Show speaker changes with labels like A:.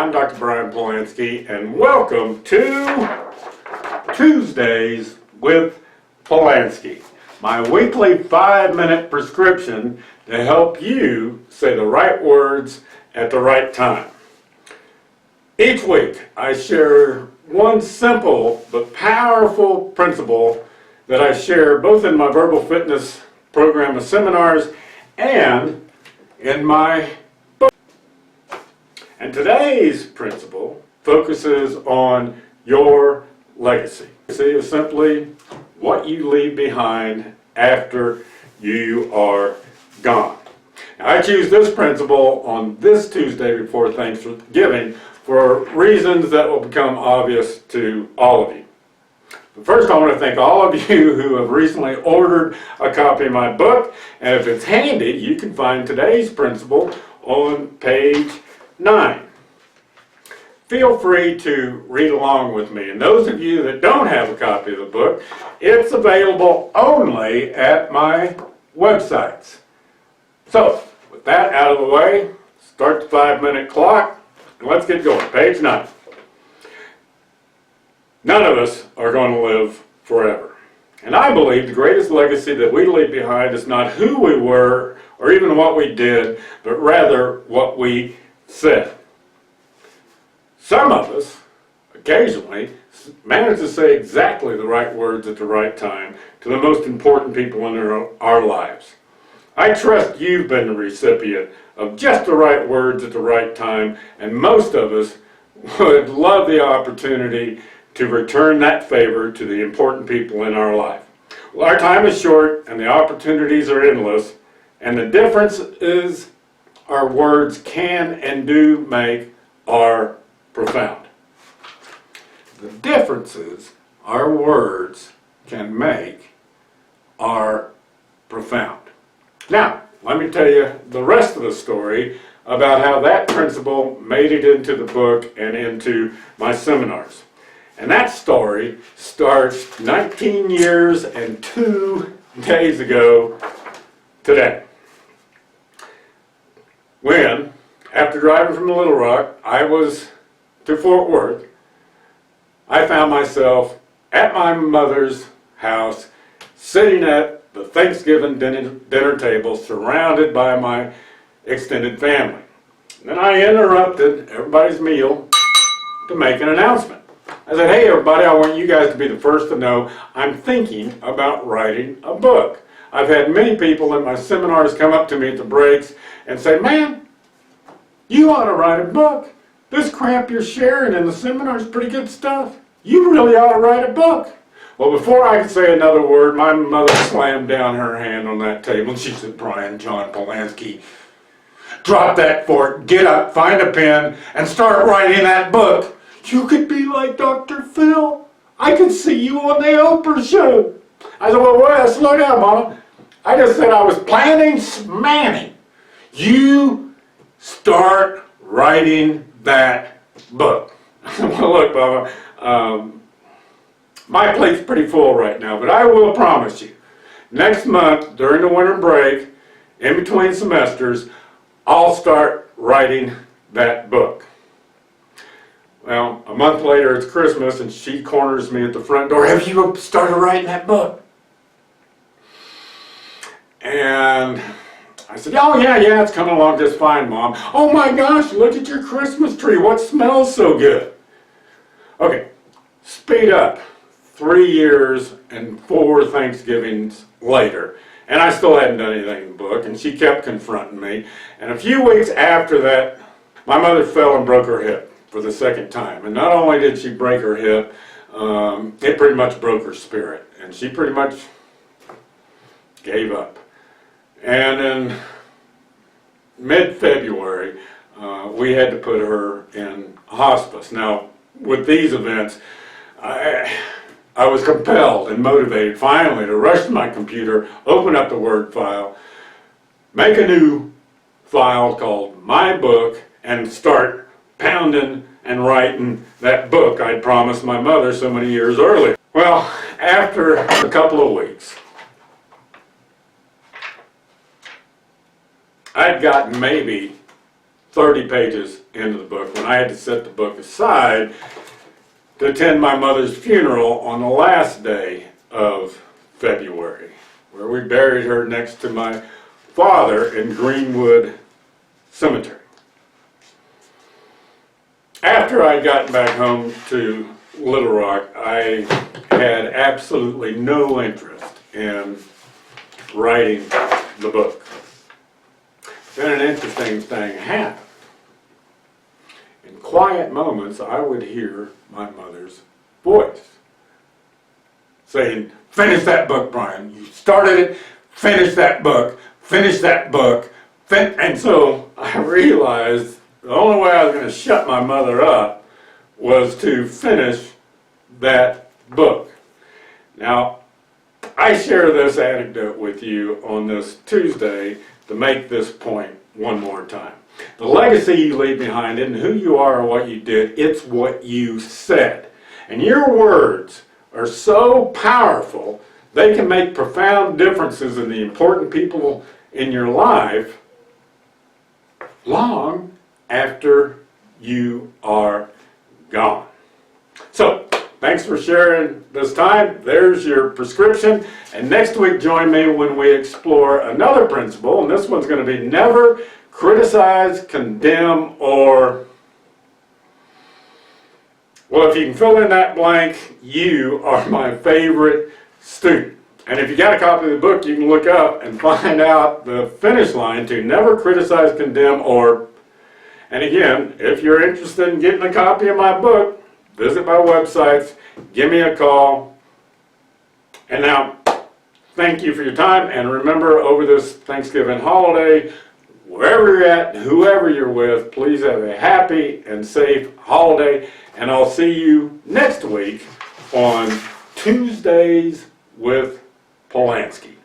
A: I'm Dr. Polansky, and welcome to Tuesdays with Polansky, my weekly 5-minute prescription to help you say the right words at the right time. Each week, I share one simple but powerful principle that I share both in my verbal fitness program of seminars and in my book. And today's principle focuses on your legacy. Legacy is simply what you leave behind after you are gone. Now, I choose this principle on this Tuesday before Thanksgiving for reasons that will become obvious to all of you. But first, I want to thank all of you who have recently ordered a copy of my book, and if it's handy, you can find today's principle on page 9. Feel free to read along with me, and those of you that don't have a copy of the book, it's available only at my websites. So, with that out of the way, start the 5-minute clock, and let's get going. Page 9. None of us are going to live forever. And I believe the greatest legacy that we leave behind is not who we were or even what we did, but rather what we said. Some of us, occasionally, manage to say exactly the right words at the right time to the most important people in our lives. I trust you've been the recipient of just the right words at the right time, and most of us would love the opportunity to return that favor to the important people in our life. Well, our time is short and the opportunities are endless, and the difference is our words can and do make are profound. The differences our words can make are profound. Now, let me tell you the rest of the story about how that principle made it into the book and into my seminars. And that story starts 19 years and 2 days ago today, when, after driving from Little Rock, I was to Fort Worth. I found myself at my mother's house, sitting at the Thanksgiving dinner table, surrounded by my extended family. And then I interrupted everybody's meal to make an announcement. I said, hey everybody, I want you guys to be the first to know I'm thinking about writing a book. I've had many people in my seminars come up to me at the breaks and say, man, you ought to write a book. This crap you're sharing in the seminar is pretty good stuff. You really ought to write a book. Well, before I could say another word, my mother slammed down her hand on that table and she said, Brian John Polansky, drop that fork, get up, find a pen, and start writing that book. You could be like Dr. Phil. I could see you on the Oprah show. I said, well, slow down, Mama. I just said I was planning smanning. You start writing that book. Well, look, Mama, my plate's pretty full right now, but I will promise you, next month, during the winter break, in between semesters, I'll start writing that book. Well, a month later, it's Christmas, and she corners me at the front door. Have you started writing that book? And I said, oh, yeah, it's coming along just fine, Mom. Oh, my gosh, look at your Christmas tree. What smells so good? Okay, speed up. 3 years and 4 Thanksgivings later, and I still hadn't done anything in the book, and she kept confronting me. And a few weeks after that, my mother fell and broke her hip for the second time. And not only did she break her hip, it pretty much broke her spirit. And she pretty much gave up. And in mid-February, we had to put her in hospice. Now, with these events, I was compelled and motivated finally to rush to my computer, open up the Word file, make a new file called My Book, and start pounding and writing that book I'd promised my mother so many years earlier. Well, after a couple of weeks, I'd gotten maybe 30 pages into the book when I had to set the book aside to attend my mother's funeral on the last day of February, where we buried her next to my father in Greenwood Cemetery. After I got back home to Little Rock, I had absolutely no interest in writing the book. Then an interesting thing happened. In quiet moments, I would hear my mother's voice saying, "Finish that book, Brian. You started it. Finish that book. Finish that book." And so I realized the only way I was going to shut my mother up was to finish that book. Now, I share this anecdote with you on this Tuesday to make this point one more time. The legacy you leave behind isn't who you are or what you did, it's what you said. And your words are so powerful, they can make profound differences in the important people in your life long after you are gone. So, thanks for sharing this time. There's your prescription. And next week, join me when we explore another principle. And this one's going to be never criticize, condemn, or... well, if you can fill in that blank, you are my favorite student. And if you got a copy of the book, you can look up and find out the finish line to never criticize, condemn, or... and again, if you're interested in getting a copy of my book, visit my websites, give me a call. And now, thank you for your time, and remember, over this Thanksgiving holiday, wherever you're at, whoever you're with, please have a happy and safe holiday, and I'll see you next week on Tuesdays with Polansky.